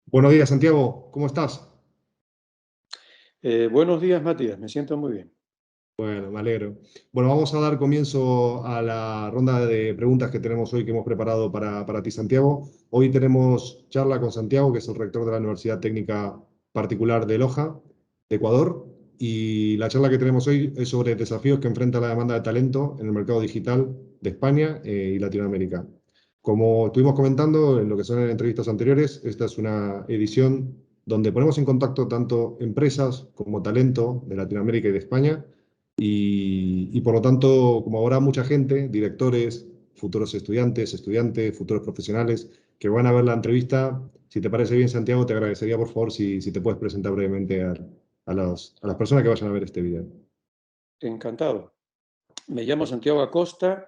Buenos días, Santiago, ¿cómo estás? Buenos días, Matías, me siento muy bien. Bueno, me alegro. Bueno, vamos a dar comienzo a la ronda de preguntas que tenemos hoy que hemos preparado para ti, Santiago. Hoy tenemos charla con Santiago, que es el rector de la Universidad Técnica Particular de Loja, de Ecuador, y la charla que tenemos hoy es sobre desafíos que enfrenta la demanda de talento en el mercado digital de España y Latinoamérica. Como estuvimos comentando en lo que son en entrevistas anteriores, esta es una edición donde ponemos en contacto tanto empresas como talento de Latinoamérica y de España y por lo tanto, como habrá mucha gente, directores, futuros estudiantes, futuros profesionales, que van a ver la entrevista, si te parece bien, Santiago, te agradecería, por favor, si te puedes presentar brevemente a las personas que vayan a ver este video. Encantado. Me llamo Santiago Acosta,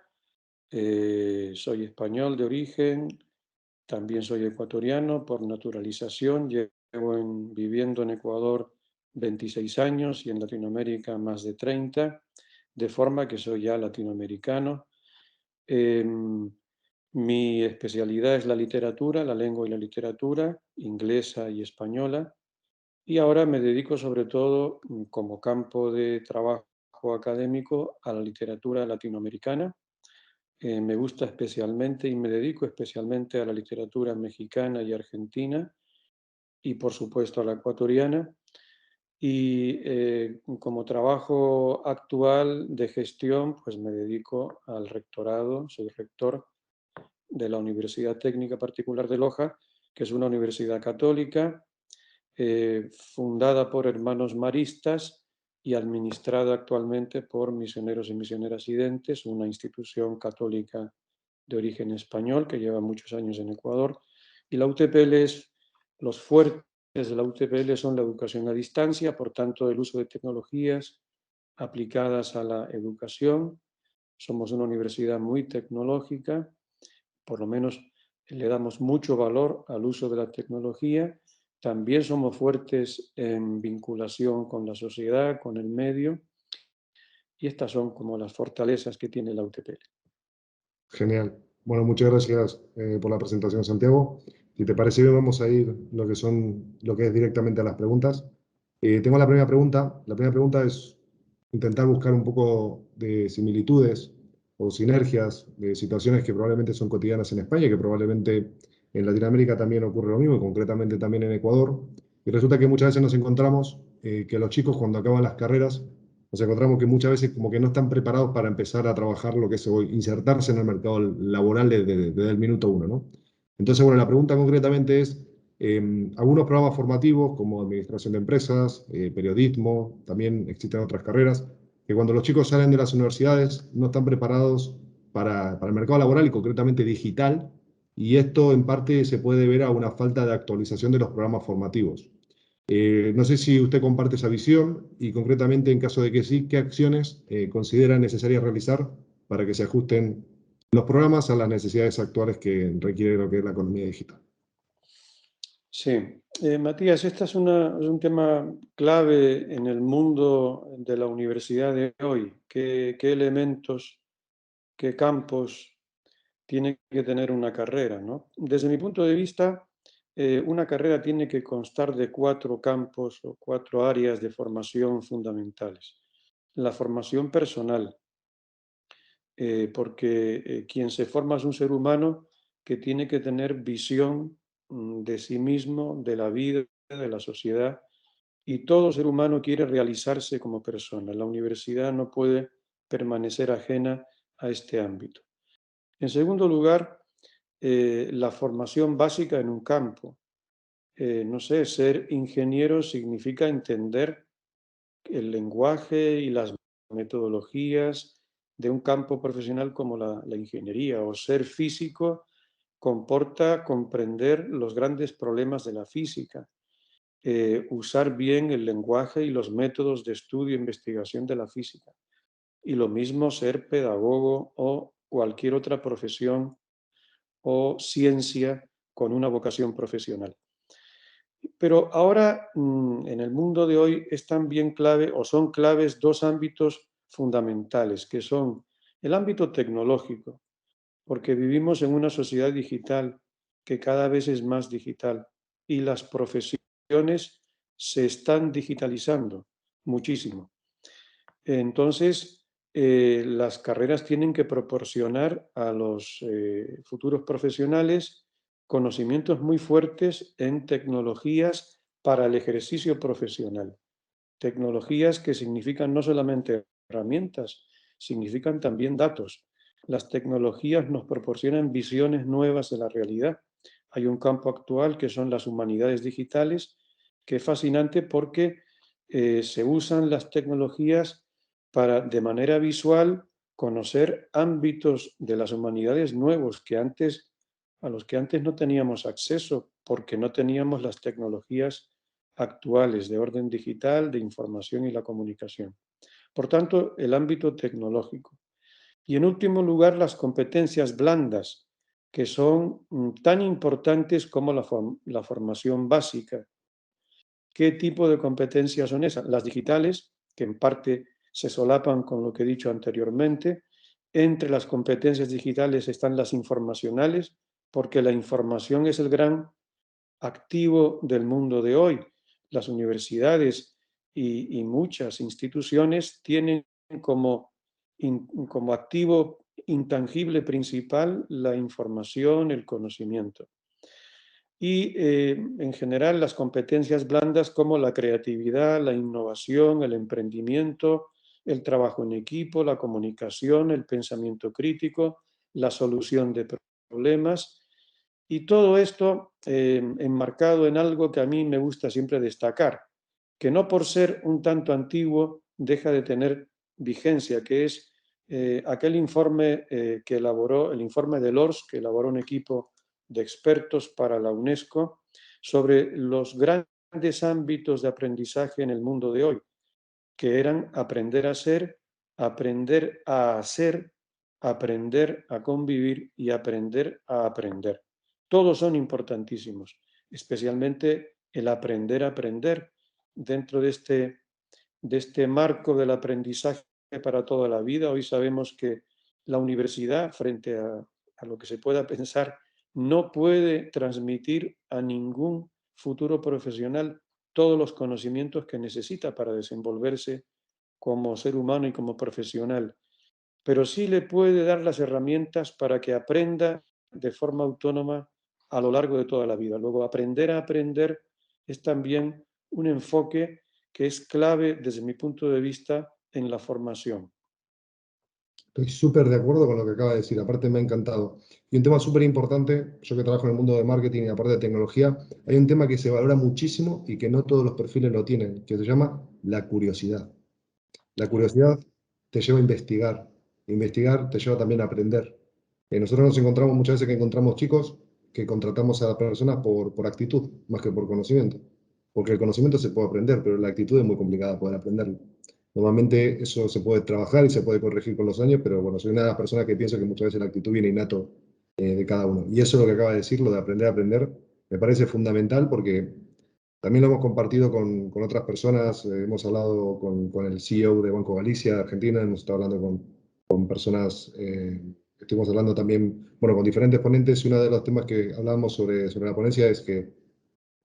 soy español de origen, también soy ecuatoriano por naturalización, llevo viviendo en Ecuador 26 años y en Latinoamérica más de 30, de forma que soy ya latinoamericano. Mi especialidad es la literatura, la lengua y la literatura, inglesa y española. Y ahora me dedico sobre todo, como campo de trabajo académico, a la literatura latinoamericana. Me gusta especialmente y me dedico especialmente a la literatura mexicana y argentina y por supuesto a la ecuatoriana. Y como trabajo actual de gestión, pues me dedico al rectorado, soy rector de la Universidad Técnica Particular de Loja, que es una universidad católica fundada por hermanos maristas y administrada actualmente por misioneros y misioneras identes, una institución católica de origen español que lleva muchos años en Ecuador. Y la UTPL los fuertes de la UTPL son la educación a distancia, por tanto, el uso de tecnologías aplicadas a la educación. Somos una universidad muy tecnológica, por lo menos le damos mucho valor al uso de la tecnología. También somos fuertes en vinculación con la sociedad, con el medio, y estas son como las fortalezas que tiene la UTPL. Genial. Bueno, muchas gracias por la presentación, Santiago. Si te parece bien, vamos a ir lo que es directamente a las preguntas. Tengo la primera pregunta. La primera pregunta es intentar buscar un poco de similitudes o sinergias de situaciones que probablemente son cotidianas en España y que probablemente en Latinoamérica también ocurre lo mismo, y concretamente también en Ecuador. Y resulta que muchas veces nos encontramos que los chicos cuando acaban las carreras nos encontramos que muchas veces como que no están preparados para empezar a trabajar lo que es hoy, insertarse en el mercado laboral desde el minuto uno, ¿no? Entonces, bueno, la pregunta concretamente es, algunos programas formativos como administración de empresas, periodismo, también existen otras carreras, que cuando los chicos salen de las universidades no están preparados para el mercado laboral y concretamente digital, y esto en parte se puede ver a una falta de actualización de los programas formativos. No sé si usted comparte esa visión y concretamente en caso de que sí, ¿qué acciones considera necesarias realizar para que se ajusten los programas a las necesidades actuales que requiere lo que es la economía digital? Sí, Matías, este es un tema clave en el mundo de la universidad de hoy. ¿Qué elementos, qué campos tiene que tener una carrera, ¿no? Desde mi punto de vista, una carrera tiene que constar de 4 campos o 4 áreas de formación fundamentales. La formación personal, porque quien se forma es un ser humano que tiene que tener visión de sí mismo, de la vida, de la sociedad, y todo ser humano quiere realizarse como persona. La universidad no puede permanecer ajena a este ámbito. En segundo lugar, la formación básica en un campo. No sé, ser ingeniero significa entender el lenguaje y las metodologías de un campo profesional como la ingeniería, o ser físico comporta comprender los grandes problemas de la física, usar bien el lenguaje y los métodos de estudio e investigación de la física. Y lo mismo ser pedagogo o cualquier otra profesión o ciencia con una vocación profesional. Pero ahora, en el mundo de hoy, es también clave o son claves 2 ámbitos fundamentales, que son el ámbito tecnológico, porque vivimos en una sociedad digital que cada vez es más digital y las profesiones se están digitalizando muchísimo. Entonces, las carreras tienen que proporcionar a los futuros profesionales conocimientos muy fuertes en tecnologías para el ejercicio profesional. Tecnologías que significan no solamente herramientas, significan también datos. Las tecnologías nos proporcionan visiones nuevas de la realidad. Hay un campo actual que son las humanidades digitales, que es fascinante porque se usan las tecnologías para, de manera visual, conocer ámbitos de las humanidades nuevos a los que antes no teníamos acceso porque no teníamos las tecnologías actuales de orden digital, de información y la comunicación. Por tanto, el ámbito tecnológico. Y en último lugar, las competencias blandas, que son tan importantes como la formación básica. ¿Qué tipo de competencias son esas? Las digitales, que en parte se solapan con lo que he dicho anteriormente. Entre las competencias digitales están las informacionales, porque la información es el gran activo del mundo de hoy. Las universidades y muchas instituciones tienen como activo intangible principal la información, el conocimiento. Y en general las competencias blandas como la creatividad, la innovación, el emprendimiento, el trabajo en equipo, la comunicación, el pensamiento crítico, la solución de problemas. Y todo esto enmarcado en algo que a mí me gusta siempre destacar, que no por ser un tanto antiguo deja de tener vigencia, que es aquel informe que elaboró, el informe de Lors, que elaboró un equipo de expertos para la UNESCO, sobre los grandes ámbitos de aprendizaje en el mundo de hoy, que eran aprender a ser, aprender a hacer, aprender a convivir y aprender a aprender. Todos son importantísimos, especialmente el aprender a aprender dentro de este marco del aprendizaje para toda la vida. Hoy sabemos que la universidad, frente a lo que se pueda pensar, no puede transmitir a ningún futuro profesional todos los conocimientos que necesita para desenvolverse como ser humano y como profesional, pero sí le puede dar las herramientas para que aprenda de forma autónoma a lo largo de toda la vida. Luego, aprender a aprender es también un enfoque que es clave desde mi punto de vista en la formación. Estoy súper de acuerdo con lo que acaba de decir, aparte me ha encantado. Y un tema súper importante, yo que trabajo en el mundo de marketing y aparte de tecnología, hay un tema que se valora muchísimo y que no todos los perfiles lo tienen, que se llama la curiosidad. La curiosidad te lleva a investigar, investigar te lleva también a aprender. Nosotros nos encontramos muchas veces que encontramos chicos que contratamos a las personas por actitud, más que por conocimiento. Porque el conocimiento se puede aprender, pero la actitud es muy complicada poder aprenderlo. Normalmente eso se puede trabajar y se puede corregir con los años, pero bueno, soy una de las personas que pienso que muchas veces la actitud viene innato de cada uno. Y eso es lo que acaba de decir, lo de aprender a aprender, me parece fundamental porque también lo hemos compartido con otras personas, hemos hablado con el CEO de Banco Galicia de Argentina, hemos estado hablando con personas, estuvimos hablando también, bueno, con diferentes ponentes, y uno de los temas que hablábamos sobre la ponencia es que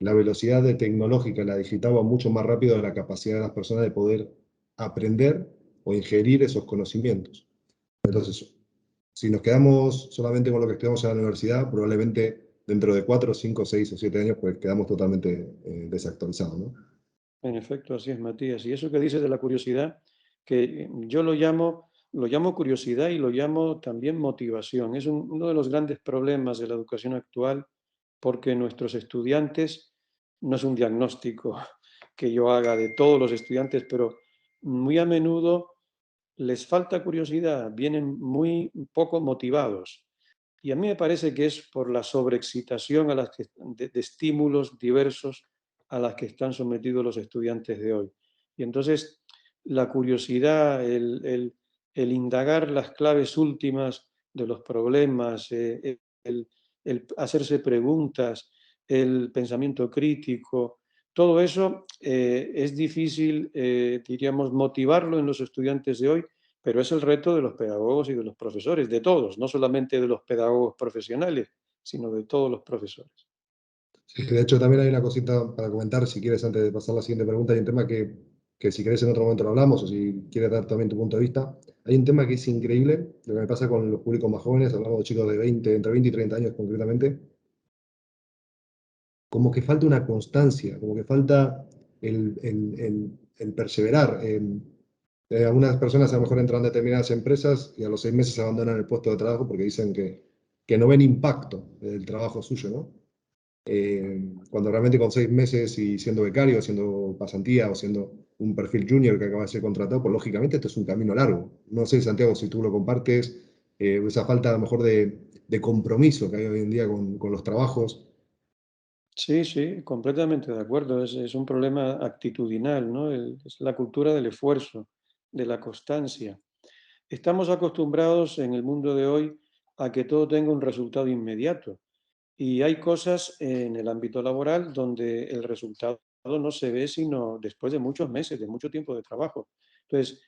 la velocidad de tecnológica, la digital, va mucho más rápido de la capacidad de las personas de poder aprender o ingerir esos conocimientos. Entonces, si nos quedamos solamente con lo que estudiamos en la universidad, probablemente dentro de 4, 5, 6 o 7 años, pues quedamos totalmente desactualizados, ¿no? En efecto, así es, Matías. Y eso que dices de la curiosidad, que yo lo llamo curiosidad y lo llamo también motivación. Es uno de los grandes problemas de la educación actual, porque nuestros estudiantes, no es un diagnóstico que yo haga de todos los estudiantes, pero muy a menudo les falta curiosidad, vienen muy poco motivados. Y a mí me parece que es por la sobreexcitación de estímulos diversos a las que están sometidos los estudiantes de hoy. Y entonces la curiosidad, el indagar las claves últimas de los problemas, el hacerse preguntas, el pensamiento crítico, Todo eso es difícil, diríamos, motivarlo en los estudiantes de hoy, pero es el reto de los pedagogos y de los profesores, de todos, no solamente de los pedagogos profesionales, sino de todos los profesores. Sí, de hecho, también hay una cosita para comentar, si quieres, antes de pasar a la siguiente pregunta, hay un tema que si querés en otro momento lo hablamos, o si quieres dar también tu punto de vista. Hay un tema que es increíble, lo que me pasa con los públicos más jóvenes, hablamos de chicos de 20, entre 20 y 30 años concretamente, como que falta una constancia, como que falta el perseverar. Algunas personas a lo mejor entran a determinadas empresas y a los 6 meses abandonan el puesto de trabajo porque dicen que no ven impacto del trabajo suyo, ¿no? Cuando realmente con 6 meses y siendo becario, siendo pasantía o siendo un perfil junior que acaba de ser contratado, pues lógicamente esto es un camino largo. No sé, Santiago, si tú lo compartes, esa falta a lo mejor de compromiso que hay hoy en día con los trabajos. Sí, sí, completamente de acuerdo. Es un problema actitudinal, ¿no? Es la cultura del esfuerzo, de la constancia. Estamos acostumbrados en el mundo de hoy a que todo tenga un resultado inmediato. Y hay cosas en el ámbito laboral donde el resultado no se ve sino después de muchos meses, de mucho tiempo de trabajo. Entonces,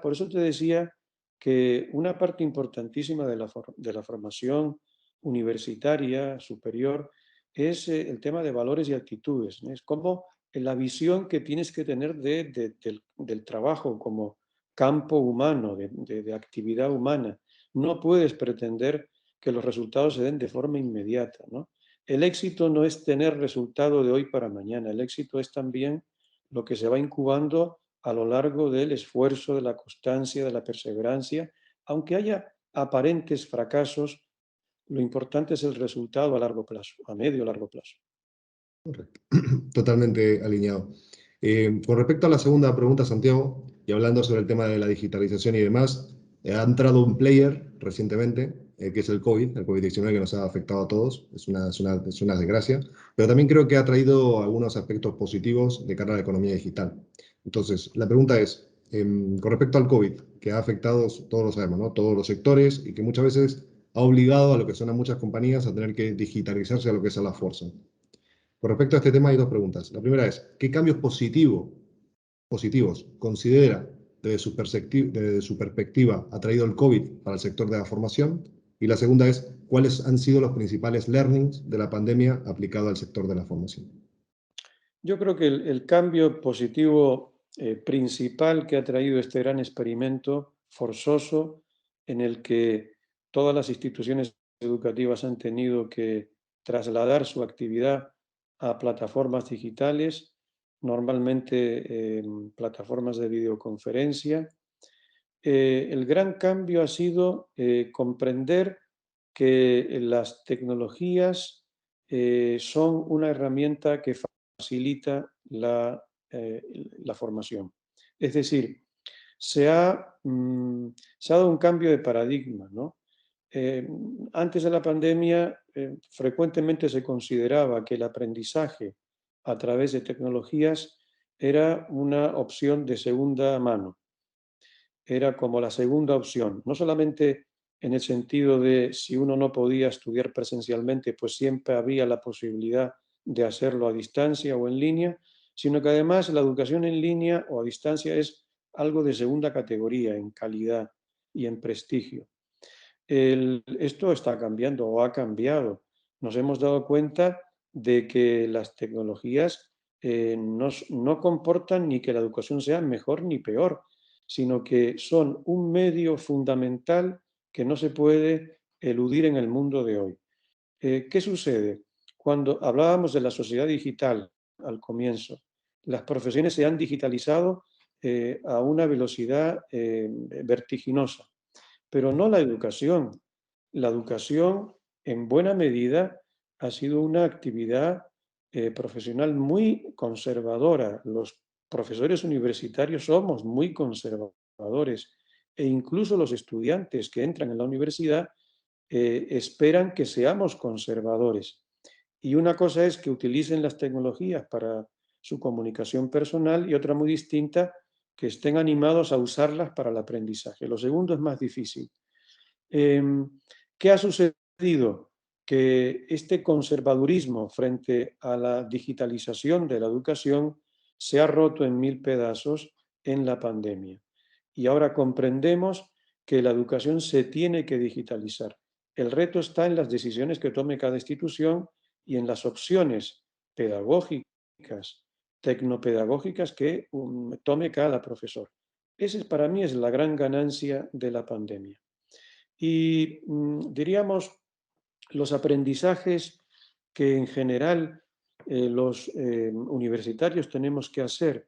por eso te decía que una parte importantísima de la formación universitaria superior es el tema de valores y actitudes, ¿no? Es como la visión que tienes que tener del trabajo como campo humano, de actividad humana. No puedes pretender que los resultados se den de forma inmediata, ¿no? El éxito no es tener resultado de hoy para mañana, el éxito es también lo que se va incubando a lo largo del esfuerzo, de la constancia, de la perseverancia. Aunque haya aparentes fracasos, lo importante es el resultado a largo plazo, a medio o largo plazo. Correcto. Totalmente alineado. Con respecto a la segunda pregunta, Santiago, y hablando sobre el tema de la digitalización y demás, ha entrado un player recientemente, que es el COVID-19 que nos ha afectado a todos, es una desgracia, pero también creo que ha traído algunos aspectos positivos de cara a la economía digital. Entonces, la pregunta es, con respecto al COVID, que ha afectado, todos lo sabemos, ¿no? Todos los sectores y que muchas veces ha obligado a lo que son a muchas compañías a tener que digitalizarse a lo que es a la fuerza. Con respecto a este tema hay dos preguntas. La primera es, ¿qué cambios positivos considera desde su perspectiva ha traído el COVID para el sector de la formación? Y la segunda es, ¿cuáles han sido los principales learnings de la pandemia aplicado al sector de la formación? Yo creo que el cambio positivo principal que ha traído este gran experimento forzoso en el que todas las instituciones educativas han tenido que trasladar su actividad a plataformas digitales, normalmente plataformas de videoconferencia. El gran cambio ha sido comprender que las tecnologías son una herramienta que facilita eh, la formación. Es decir, se ha dado un cambio de paradigma, ¿no? Eh, Antes de la pandemia, frecuentemente se consideraba que el aprendizaje a través de tecnologías era una opción de segunda mano, era como la segunda opción, no solamente en el sentido de si uno no podía estudiar presencialmente, pues siempre había la posibilidad de hacerlo a distancia o en línea, sino que además la educación en línea o a distancia es algo de segunda categoría en calidad y en prestigio. Esto está cambiando o ha cambiado. Nos hemos dado cuenta de que las tecnologías no comportan ni que la educación sea mejor ni peor, sino que son un medio fundamental que no se puede eludir en el mundo de hoy. ¿Qué sucede? Cuando hablábamos de la sociedad digital al comienzo, las profesiones se han digitalizado a una velocidad vertiginosa, pero no la educación. La educación, en buena medida, ha sido una actividad profesional muy conservadora. Los profesores universitarios somos muy conservadores e incluso los estudiantes que entran en la universidad esperan que seamos conservadores. Y una cosa es que utilicen las tecnologías para su comunicación personal y otra muy distinta, que estén animados a usarlas para el aprendizaje. Lo segundo es más difícil. ¿Qué ha sucedido? que este conservadurismo frente a la digitalización de la educación se ha roto en mil pedazos en la pandemia. Y ahora comprendemos que la educación se tiene que digitalizar. El reto está en las decisiones que tome cada institución y en las opciones pedagógicas, tecnopedagógicas que tome cada profesor. Esa para mí es la gran ganancia de la pandemia. Y diríamos, los aprendizajes que en general los universitarios tenemos que hacer.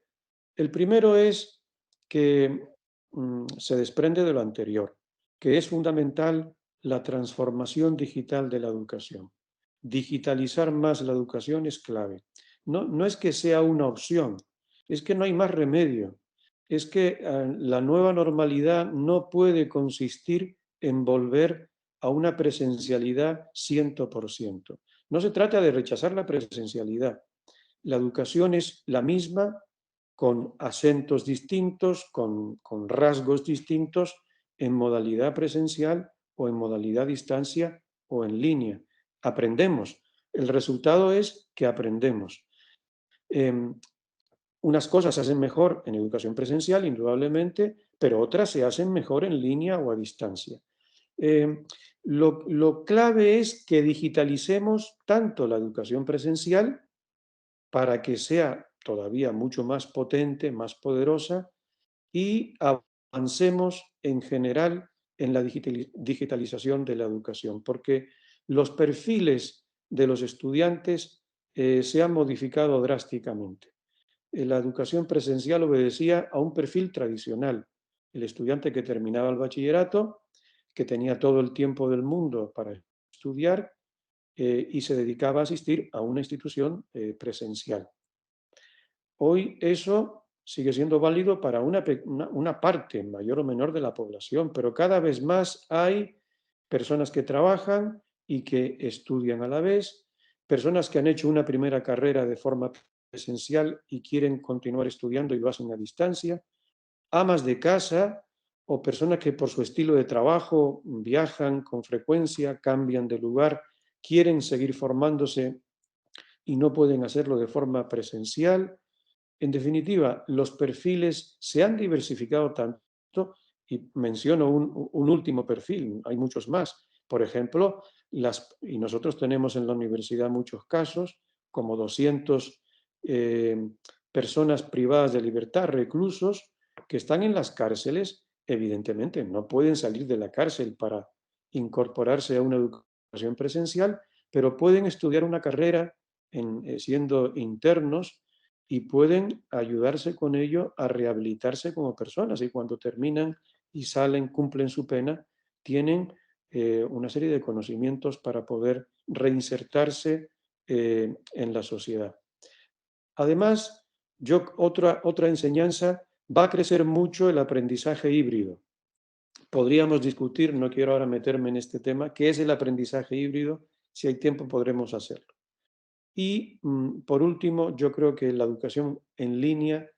El primero es que se desprende de lo anterior, que es fundamental la transformación digital de la educación. Digitalizar más la educación es clave. No es que sea una opción, es que no hay más remedio. Es que la nueva normalidad no puede consistir en volver a una presencialidad 100%. No se trata de rechazar la presencialidad. La educación es la misma, con acentos distintos, con rasgos distintos, en modalidad presencial o en modalidad distancia o en línea. Aprendemos. El resultado es que aprendemos. Unas cosas se hacen mejor en educación presencial, indudablemente, pero otras se hacen mejor en línea o a distancia. Lo clave es que digitalicemos tanto la educación presencial para que sea todavía mucho más potente, más poderosa, y avancemos en general en la digitalización de la educación, porque los perfiles de los estudiantes se han modificado drásticamente. La educación presencial obedecía a un perfil tradicional. El estudiante que terminaba el bachillerato, que tenía todo el tiempo del mundo para estudiar y se dedicaba a asistir a una institución presencial. Hoy eso sigue siendo válido para una parte mayor o menor de la población, pero cada vez más hay personas que trabajan y que estudian a la vez, personas que han hecho una primera carrera de forma presencial y quieren continuar estudiando y lo hacen a distancia, amas de casa o personas que por su estilo de trabajo viajan con frecuencia, cambian de lugar, quieren seguir formándose y no pueden hacerlo de forma presencial. En definitiva, los perfiles se han diversificado tanto y menciono un último perfil, hay muchos más. Por ejemplo, y nosotros tenemos en la universidad muchos casos, como 200 personas privadas de libertad, reclusos, que están en las cárceles, evidentemente no pueden salir de la cárcel para incorporarse a una educación presencial, pero pueden estudiar una carrera siendo internos y pueden ayudarse con ello a rehabilitarse como personas. Y cuando terminan y salen, cumplen su pena, tienen una serie de conocimientos para poder reinsertarse en la sociedad. Además, otra enseñanza, va a crecer mucho el aprendizaje híbrido. Podríamos discutir, no quiero ahora meterme en este tema, qué es el aprendizaje híbrido. Si hay tiempo podremos hacerlo. Y por último, yo creo que la educación en línea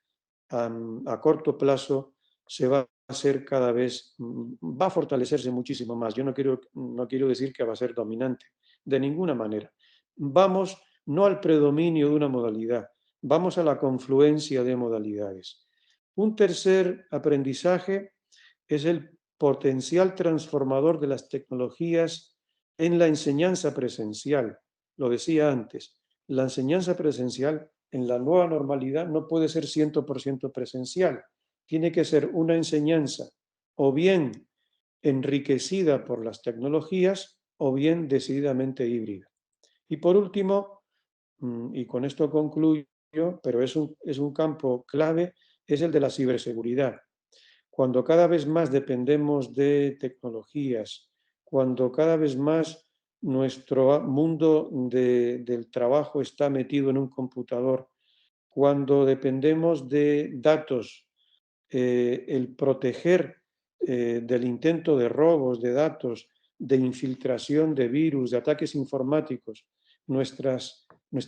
a corto plazo se va a hacer cada vez, va a fortalecerse muchísimo más. Yo no quiero decir que va a ser dominante, de ninguna manera. Vamos no al predominio de una modalidad, vamos a la confluencia de modalidades. Un tercer aprendizaje es el potencial transformador de las tecnologías en la enseñanza presencial. Lo decía antes, la enseñanza presencial en la nueva normalidad no puede ser 100% presencial. Tiene que ser una enseñanza o bien enriquecida por las tecnologías o bien decididamente híbrida. Y por último, y con esto concluyo, pero es un campo clave, es el de la ciberseguridad. Cuando cada vez más dependemos de tecnologías, cuando cada vez más nuestro mundo del trabajo está metido en un computador, cuando dependemos de datos, el proteger del intento de robos de datos, de infiltración de virus, de ataques informáticos, nuestra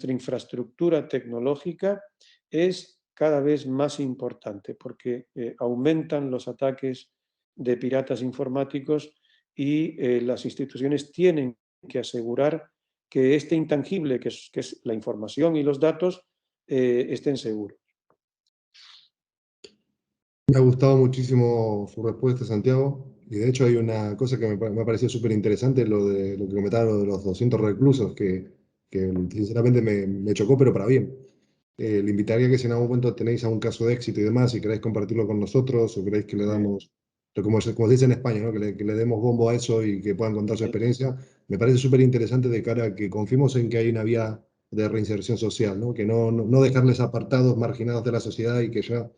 infraestructura tecnológica es cada vez más importante porque aumentan los ataques de piratas informáticos y las instituciones tienen que asegurar que este intangible, que es la información y los datos, estén seguros. Me ha gustado muchísimo su respuesta, Santiago. Y de hecho hay una cosa que me ha parecido súper interesante, lo de lo que comentaba, lo de los 200 reclusos, que sinceramente me chocó, pero para bien. Le invitaría que si en algún momento tenéis algún caso de éxito y demás, si queréis compartirlo con nosotros o queréis que le damos, como se dice en España, ¿no? Que le demos bombo a eso y que puedan contar su experiencia, me parece súper interesante de cara a que confiemos en que hay una vía de reinserción social, ¿no? Que no dejarles apartados, marginados de la sociedad y que ya,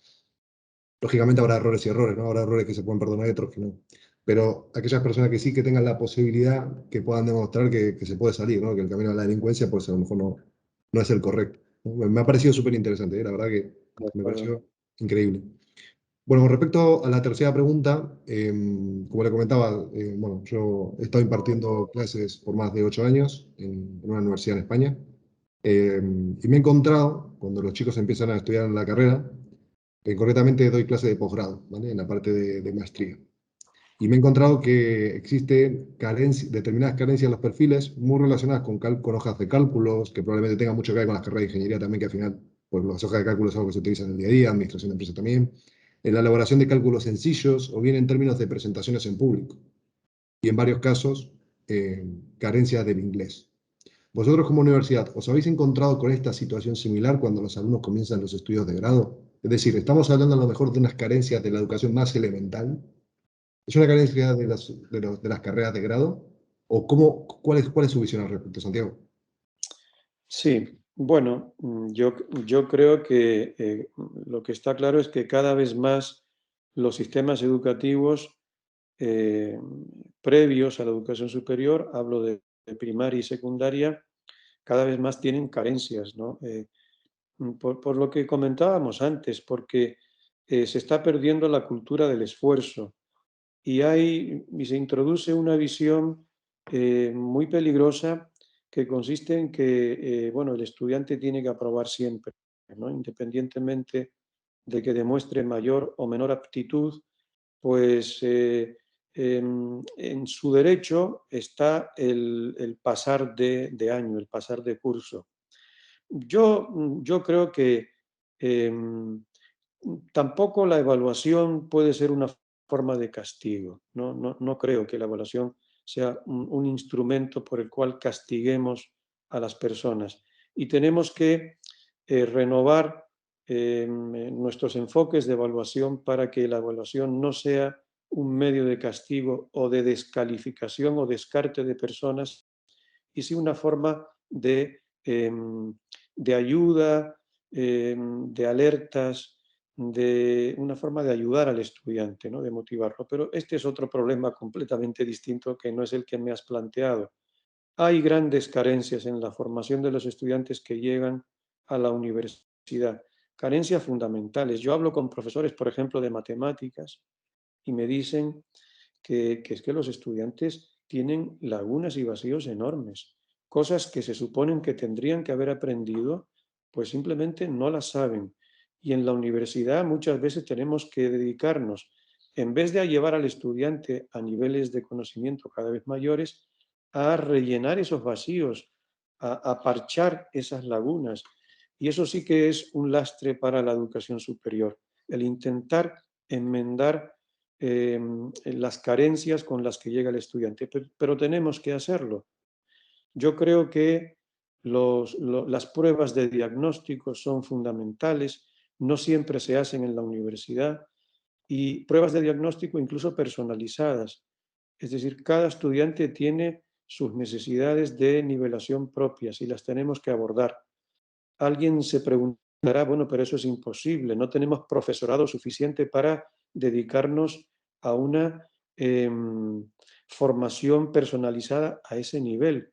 lógicamente habrá errores y errores, ¿no? Habrá errores que se pueden perdonar y otros que no. Pero aquellas personas que sí que tengan la posibilidad, que puedan demostrar que se puede salir, ¿no? Que el camino a la delincuencia, pues a lo mejor no es el correcto, ¿no? Me ha parecido súper interesante, la verdad que De me acuerdo. pareció increíble. Bueno, con respecto a la tercera pregunta, como le comentaba, bueno, yo he estado impartiendo clases por más de 8 años en una universidad en España, y me he encontrado, cuando los chicos empiezan a estudiar en la carrera, concretamente doy clase de posgrado, ¿vale? En la parte de maestría. Y me he encontrado que existen determinadas carencias en los perfiles muy relacionadas con hojas de cálculos, que probablemente tengan mucho que ver con las carreras de ingeniería también, que al final, pues las hojas de cálculos es algo que se utiliza en el día a día, administración de empresas también, en la elaboración de cálculos sencillos o bien en términos de presentaciones en público. Y en varios casos, carencias del inglés. Vosotros como universidad, ¿os habéis encontrado con esta situación similar cuando los alumnos comienzan los estudios de grado? Es decir, estamos hablando a lo mejor de unas carencias de la educación más elemental. ¿Es una carencia de las carreras de grado? ¿O cuál es su visión al respecto, Santiago? Sí, bueno, yo creo que lo que está claro es que cada vez más los sistemas educativos eh, previos a la educación superior, hablo de primaria y secundaria, cada vez más tienen carencias, ¿no? Por lo que comentábamos antes, porque se está perdiendo la cultura del esfuerzo y se introduce una visión muy peligrosa que consiste en que bueno, el estudiante tiene que aprobar siempre, ¿no? Independientemente de que demuestre mayor o menor aptitud, pues en su derecho está el pasar de año, el pasar de curso. Yo creo que em, tampoco la evaluación puede ser una forma de castigo. No creo que la evaluación sea un instrumento por el cual castiguemos a las personas. Y tenemos que renovar nuestros enfoques de evaluación para que la evaluación no sea un medio de castigo o de descalificación o descarte de personas, y sí una forma de ayuda, de alertas, de una forma de ayudar al estudiante, ¿no? De motivarlo. Pero este es otro problema completamente distinto que no es el que me has planteado. Hay grandes carencias en la formación de los estudiantes que llegan a la universidad, carencias fundamentales. Yo hablo con profesores, por ejemplo, de matemáticas y me dicen que es que los estudiantes tienen lagunas y vacíos enormes, cosas que se suponen que tendrían que haber aprendido, pues simplemente no las saben. Y en la universidad muchas veces tenemos que dedicarnos, en vez de a llevar al estudiante a niveles de conocimiento cada vez mayores, a rellenar esos vacíos, a parchar esas lagunas. Y eso sí que es un lastre para la educación superior, el intentar enmendar las carencias con las que llega el estudiante, pero tenemos que hacerlo. Yo creo que las pruebas de diagnóstico son fundamentales, no siempre se hacen en la universidad, y pruebas de diagnóstico incluso personalizadas. Es decir, cada estudiante tiene sus necesidades de nivelación propias y las tenemos que abordar. Alguien se preguntará, bueno, pero eso es imposible, no tenemos profesorado suficiente para dedicarnos a una formación personalizada a ese nivel.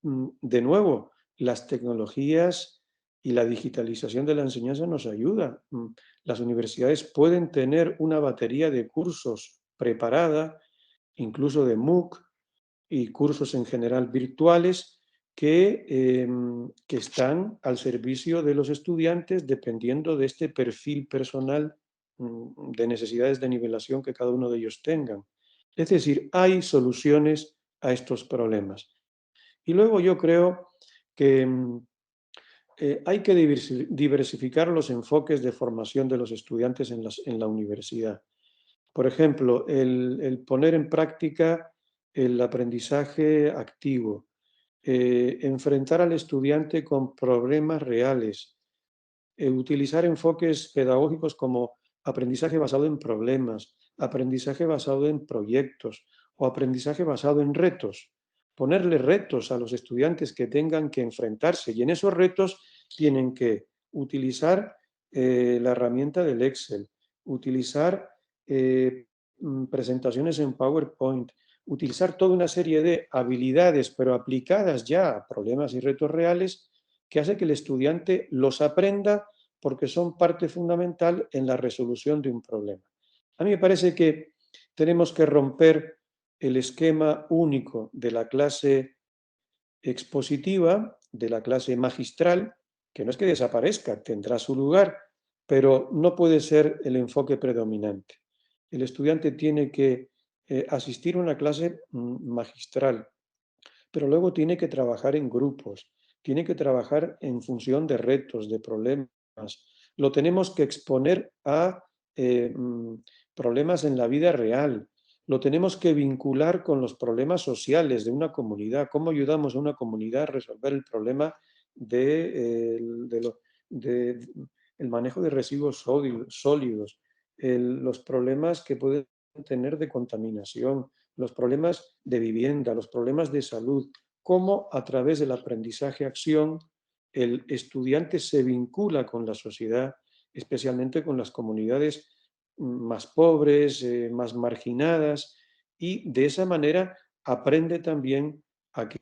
De nuevo, las tecnologías y la digitalización de la enseñanza nos ayuda. Las universidades pueden tener una batería de cursos preparada, incluso de MOOC, y cursos en general virtuales que están al servicio de los estudiantes dependiendo de este perfil personal de necesidades de nivelación que cada uno de ellos tengan. Es decir, hay soluciones a estos problemas. Y luego yo creo que hay que diversificar los enfoques de formación de los estudiantes en la universidad. Por ejemplo, el poner en práctica el aprendizaje activo, enfrentar al estudiante con problemas reales, utilizar enfoques pedagógicos como aprendizaje basado en problemas, aprendizaje basado en proyectos o aprendizaje basado en retos. Ponerle retos a los estudiantes que tengan que enfrentarse y en esos retos tienen que utilizar la herramienta del Excel, utilizar presentaciones en PowerPoint, utilizar toda una serie de habilidades, pero aplicadas ya a problemas y retos reales, que hace que el estudiante los aprenda porque son parte fundamental en la resolución de un problema. A mí me parece que tenemos que romper el esquema único de la clase expositiva, de la clase magistral, que no es que desaparezca, tendrá su lugar, pero no puede ser el enfoque predominante. El estudiante tiene que asistir a una clase magistral, pero luego tiene que trabajar en grupos, tiene que trabajar en función de retos, de problemas. Lo tenemos que exponer a problemas en la vida real. Lo tenemos que vincular con los problemas sociales de una comunidad. ¿Cómo ayudamos a una comunidad a resolver el problema de el manejo de residuos sólidos, los problemas que pueden tener de contaminación, los problemas de vivienda, los problemas de salud, cómo a través del aprendizaje-acción el estudiante se vincula con la sociedad, especialmente con las comunidades más pobres, más marginadas, y de esa manera aprende también a que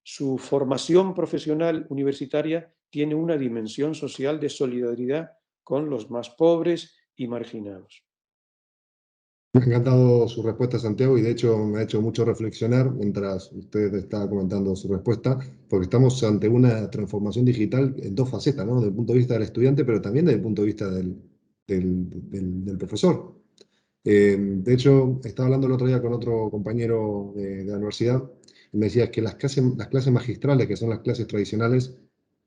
su formación profesional universitaria tiene una dimensión social de solidaridad con los más pobres y marginados. Me ha encantado su respuesta, Santiago, y de hecho me ha hecho mucho reflexionar mientras usted estaba comentando su respuesta, porque estamos ante una transformación digital en dos facetas, ¿no? Desde el punto de vista del estudiante, pero también desde el punto de vista del profesor. De hecho, estaba hablando el otro día con otro compañero de la universidad y me decía que las clases magistrales, que son las clases tradicionales,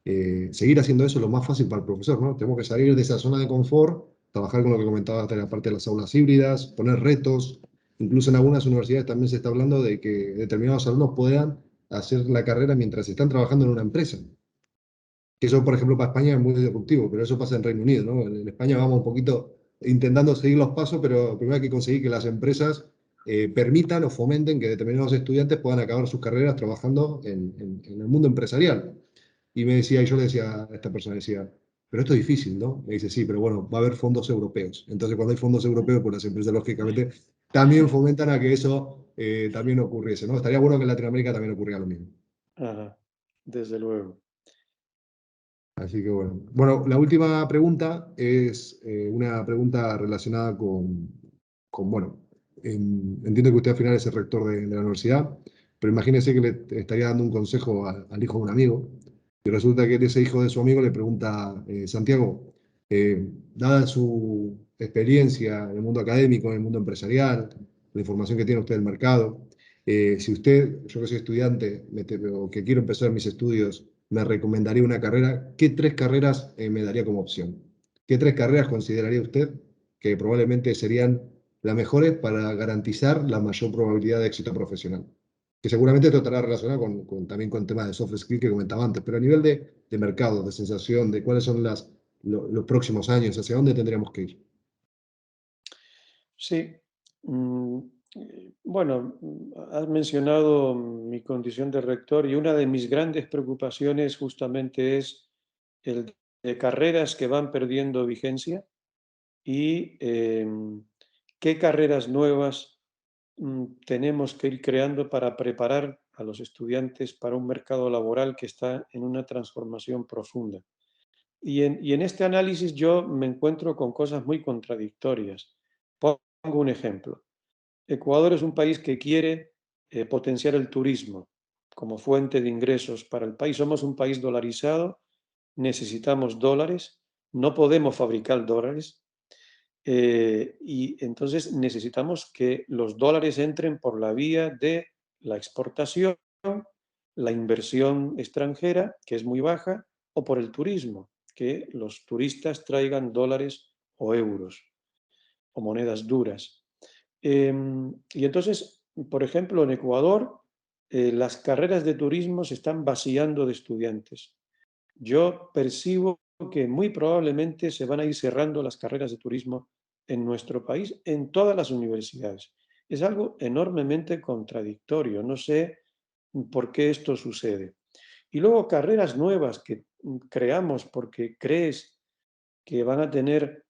seguir haciendo eso es lo más fácil para el profesor, ¿no? Tenemos que salir de esa zona de confort, trabajar con lo que comentaba de la parte de las aulas híbridas, poner retos. Incluso en algunas universidades también se está hablando de que determinados alumnos puedan hacer la carrera mientras están trabajando en una empresa. Que eso, por ejemplo, para España es muy disruptivo, pero eso pasa en Reino Unido, ¿no? En España vamos un poquito intentando seguir los pasos, pero primero hay que conseguir que las empresas permitan o fomenten que determinados estudiantes puedan acabar sus carreras trabajando en el mundo empresarial. Y me decía, y yo le decía a esta persona, decía, pero esto es difícil, ¿no? Me dice, sí, pero bueno, va a haber fondos europeos. Entonces, cuando hay fondos europeos, pues las empresas, lógicamente, también fomentan a que eso también ocurriese, ¿no? Estaría bueno que en Latinoamérica también ocurriera lo mismo. Ajá, desde luego. Así que bueno. Bueno, la última pregunta es una pregunta relacionada bueno, entiendo que usted al final es el rector de la universidad, pero imagínese que le estaría dando un consejo al hijo de un amigo y resulta que ese hijo de su amigo le pregunta, Santiago, dada su experiencia en el mundo académico, en el mundo empresarial, la información que tiene usted del mercado, si usted, yo que soy estudiante o que quiero empezar mis estudios, me recomendaría una carrera, ¿qué tres carreras me daría como opción? ¿Qué tres carreras consideraría usted que probablemente serían las mejores para garantizar la mayor probabilidad de éxito profesional? Que seguramente esto estará relacionado también con temas de soft skills que comentaba antes, pero a nivel de mercado, de sensación, de cuáles son los próximos años, hacia dónde tendríamos que ir. Sí. mm, Bueno, has mencionado mi condición de rector y una de mis grandes preocupaciones justamente es el de carreras que van perdiendo vigencia y qué carreras nuevas tenemos que ir creando para preparar a los estudiantes para un mercado laboral que está en una transformación profunda. Y en este análisis yo me encuentro con cosas muy contradictorias. Pongo un ejemplo. Ecuador es un país que quiere potenciar el turismo como fuente de ingresos para el país. Somos un país dolarizado, necesitamos dólares, no podemos fabricar dólares y entonces necesitamos que los dólares entren por la vía de la exportación la inversión extranjera, que es muy baja, o por el turismo, que los turistas traigan dólares o euros o monedas duras. Y entonces, por ejemplo, en Ecuador, las carreras de turismo se están vaciando de estudiantes. Yo percibo que muy probablemente se van a ir cerrando las carreras de turismo en nuestro país, en todas las universidades. Es algo enormemente contradictorio. No sé por qué esto sucede. Y luego carreras nuevas que creamos porque crees que van a tener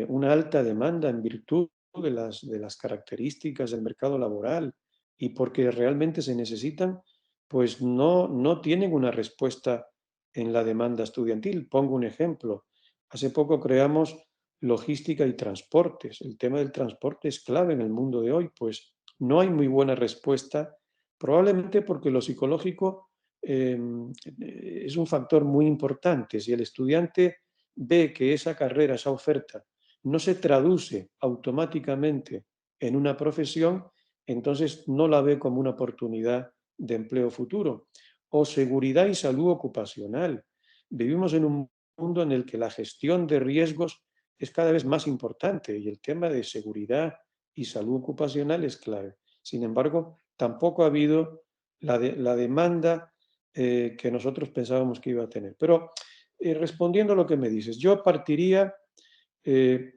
una alta demanda en virtud de las características del mercado laboral y porque realmente se necesitan, pues no tienen una respuesta en la demanda estudiantil. Pongo un ejemplo. Hace poco creamos logística y transportes. El tema del transporte es clave en el mundo de hoy, pues no hay muy buena respuesta, probablemente porque lo psicológico es un factor muy importante. Si el estudiante ve que esa carrera, esa oferta, no se traduce automáticamente en una profesión, entonces no la ve como una oportunidad de empleo futuro. O seguridad y salud ocupacional. Vivimos en un mundo en el que la gestión de riesgos es cada vez más importante y el tema de seguridad y salud ocupacional es clave. Sin embargo, tampoco ha habido la demanda que nosotros pensábamos que iba a tener. Pero respondiendo a lo que me dices, yo partiría,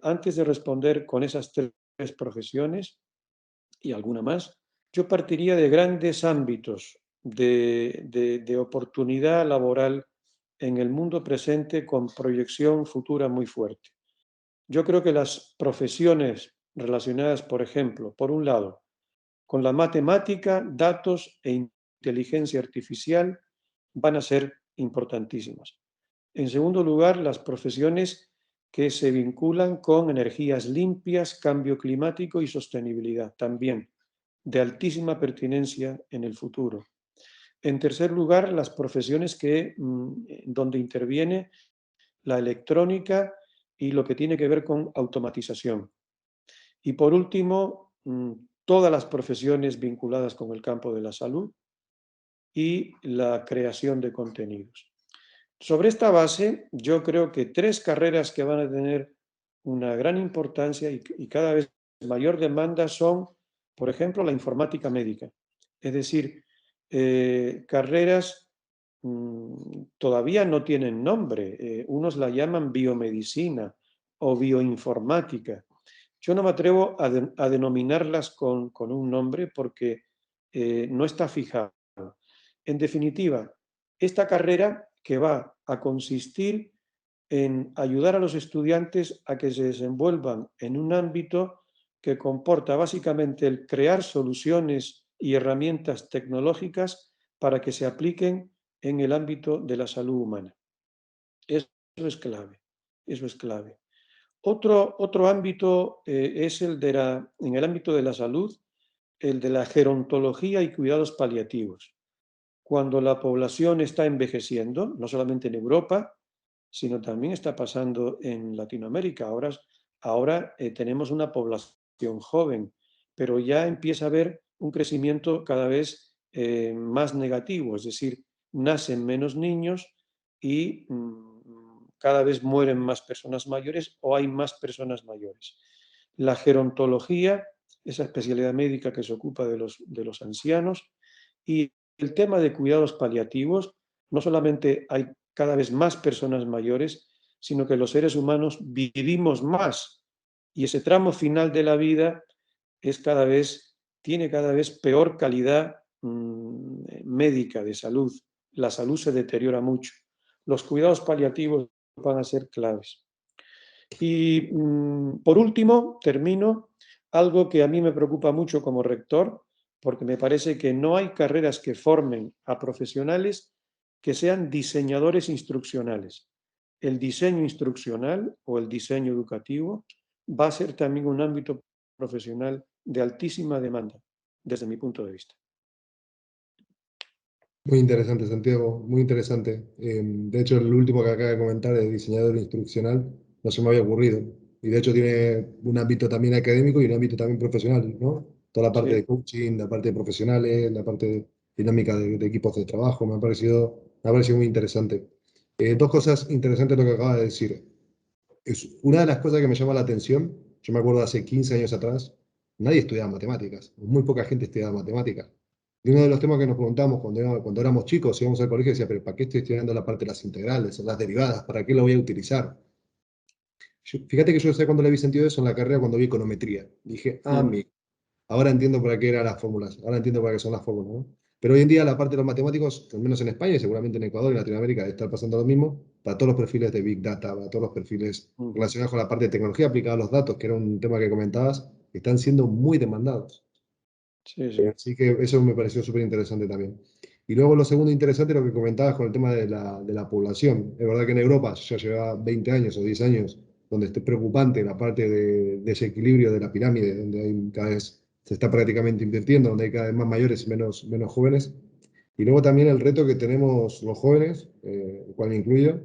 antes de responder con esas tres profesiones y alguna más, yo partiría de grandes ámbitos de oportunidad laboral en el mundo presente con proyección futura muy fuerte. Yo creo que las profesiones relacionadas, por ejemplo, por un lado, con la matemática, datos e inteligencia artificial van a ser importantísimas. En segundo lugar, las profesiones que se vinculan con energías limpias, cambio climático y sostenibilidad, también de altísima pertinencia en el futuro. En tercer lugar, las profesiones donde interviene la electrónica y lo que tiene que ver con automatización. Y por último, todas las profesiones vinculadas con el campo de la salud y la creación de contenidos. Sobre esta base, yo creo que tres carreras que van a tener una gran importancia y cada vez mayor demanda son, por ejemplo, la informática médica. Es decir, carreras todavía no tienen nombre. Unos la llaman biomedicina o bioinformática. Yo no me atrevo a denominarlas con un nombre porque no está fijado. En definitiva, esta carrera que va a consistir en ayudar a los estudiantes a que se desenvuelvan en un ámbito que comporta básicamente el crear soluciones y herramientas tecnológicas para que se apliquen en el ámbito de la salud humana. Eso es clave, eso es clave. Otro ámbito es en el ámbito de la salud, el de la gerontología y cuidados paliativos. Cuando la población está envejeciendo, no solamente en Europa, sino también está pasando en Latinoamérica. Ahora tenemos una población joven, pero ya empieza a haber un crecimiento cada vez más negativo, es decir, nacen menos niños y cada vez mueren más personas mayores o hay más personas mayores. La gerontología, esa especialidad médica que se ocupa de los ancianos, y el tema de cuidados paliativos, no solamente hay cada vez más personas mayores, sino que los seres humanos vivimos más y ese tramo final de la vida tiene cada vez peor calidad médica de salud. La salud se deteriora mucho. Los cuidados paliativos van a ser claves. Y por último, termino, algo que a mí me preocupa mucho como rector, porque me parece que no hay carreras que formen a profesionales que sean diseñadores instruccionales. El diseño instruccional o el diseño educativo va a ser también un ámbito profesional de altísima demanda, desde mi punto de vista. Muy interesante, Santiago, muy interesante. De hecho, el último que acaba de comentar de diseñador instruccional no se me había ocurrido. Y de hecho tiene un ámbito también académico y un ámbito también profesional, ¿no? Toda la parte de Sí, coaching, la parte de profesionales, la parte dinámica de equipos de trabajo, me ha parecido muy interesante. Dos cosas interesantes lo que acaba de decir. Es una de las cosas que me llama la atención. Yo me acuerdo hace 15 años atrás, nadie estudiaba matemáticas, muy poca gente estudiaba matemáticas. Y uno de los temas que nos preguntamos cuando éramos chicos, íbamos al colegio, decía, pero ¿para qué estoy estudiando la parte de las integrales, las derivadas? ¿Para qué lo voy a utilizar? Fíjate que yo sé cuándo le vi sentido eso en la carrera cuando vi econometría. Dije, Mm. ahora entiendo para qué eran las fórmulas, ahora entiendo para qué son las fórmulas, ¿no? Pero hoy en día la parte de los matemáticos, al menos en España y seguramente en Ecuador y Latinoamérica, debe estar pasando lo mismo, para todos los perfiles de Big Data, para todos los perfiles Ujú. relacionados con la parte de tecnología aplicada a los datos, que era un tema que comentabas, están siendo muy demandados. Sí, sí. Así que eso me pareció súper interesante también. Y luego lo segundo interesante, lo que comentabas con el tema de la población. Es verdad que en Europa ya lleva 20 años o 10 años donde es preocupante la parte de desequilibrio de la pirámide, donde hay cada vez se está prácticamente invirtiendo, donde hay cada vez más mayores y menos jóvenes. Y luego también el reto que tenemos los jóvenes, el cual me incluyo,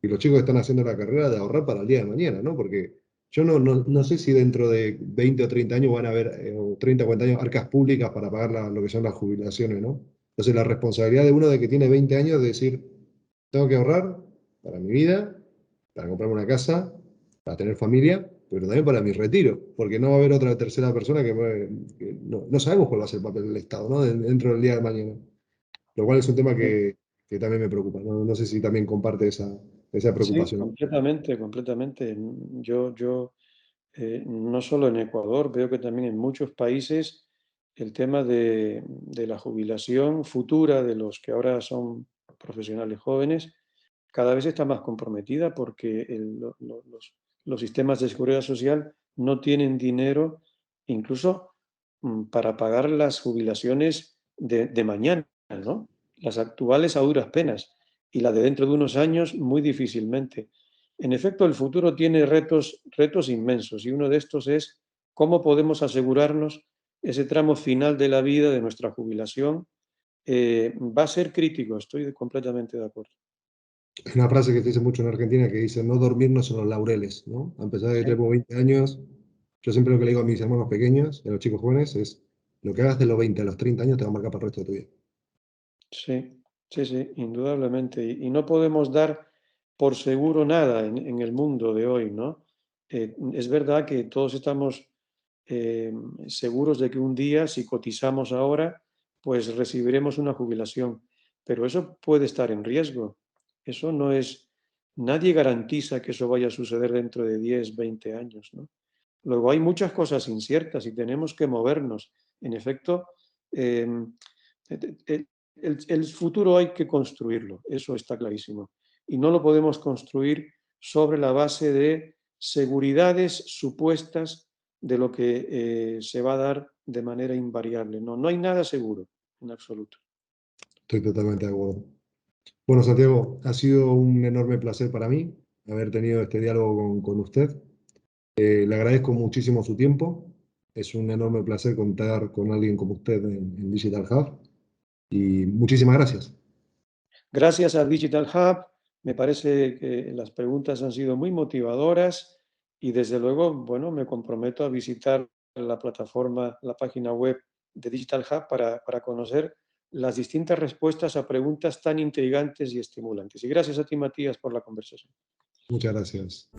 y los chicos que están haciendo la carrera de ahorrar para el día de mañana, ¿no? Porque yo no sé si dentro de 20 o 30 años van a haber, o 30 o 40 años, arcas públicas para pagar lo que son las jubilaciones, ¿no? Entonces, la responsabilidad de uno de que tiene 20 años de decir, tengo que ahorrar para mi vida, para comprarme una casa, para tener familia, pero también para mi retiro, porque no va a haber otra tercera persona que no sabemos cuál va a ser el papel del Estado, ¿no? Dentro del día de mañana. Lo cual es un tema Sí, que también me preocupa. No sé si también comparte esa sí, preocupación. completamente, completamente. Yo no solo en Ecuador, veo que también en muchos países el tema de la jubilación futura de los que ahora son profesionales jóvenes cada vez está más comprometida porque los sistemas de seguridad social no tienen dinero incluso para pagar las jubilaciones de mañana, ¿no? Las actuales a duras penas y la de dentro de unos años muy difícilmente. En efecto, el futuro tiene retos inmensos y uno de estos es cómo podemos asegurarnos ese tramo final de la vida de nuestra jubilación. Va a ser crítico, estoy completamente de acuerdo. Hay una frase que se dice mucho en Argentina que dice, no dormirnos en los laureles, ¿no? A pesar de que Sí, tenemos 20 años, yo siempre lo que le digo a mis hermanos pequeños y a los chicos jóvenes es, lo que hagas de los 20 a los 30 años te va a marcar para el resto de tu vida. sí, sí, sí, indudablemente. Y no podemos dar por seguro nada en el mundo de hoy, ¿no? Es verdad que todos estamos eh, seguros de que un día, si cotizamos ahora, pues recibiremos una jubilación. Pero eso puede estar en riesgo. Eso no es, nadie garantiza que eso vaya a suceder dentro de 10, 20 años, ¿no? Luego hay muchas cosas inciertas y tenemos que movernos. En efecto, em, el futuro hay que construirlo, eso está clarísimo. Y no lo podemos construir sobre la base de seguridades supuestas de lo que se va a dar de manera invariable. No, no hay nada seguro, en absoluto. Estoy totalmente de acuerdo. Bueno, Santiago, ha sido un enorme placer para mí haber tenido este diálogo con usted. Le agradezco muchísimo su tiempo. Es un enorme placer contar con alguien como usted en Digital Hub. Y muchísimas gracias. Gracias a Digital Hub, me parece que las preguntas han sido muy motivadoras y desde luego, bueno, me comprometo a visitar la plataforma, la página web de Digital Hub para conocer las distintas respuestas a preguntas tan intrigantes y estimulantes. Y gracias a ti, Matías, por la conversación. Muchas gracias.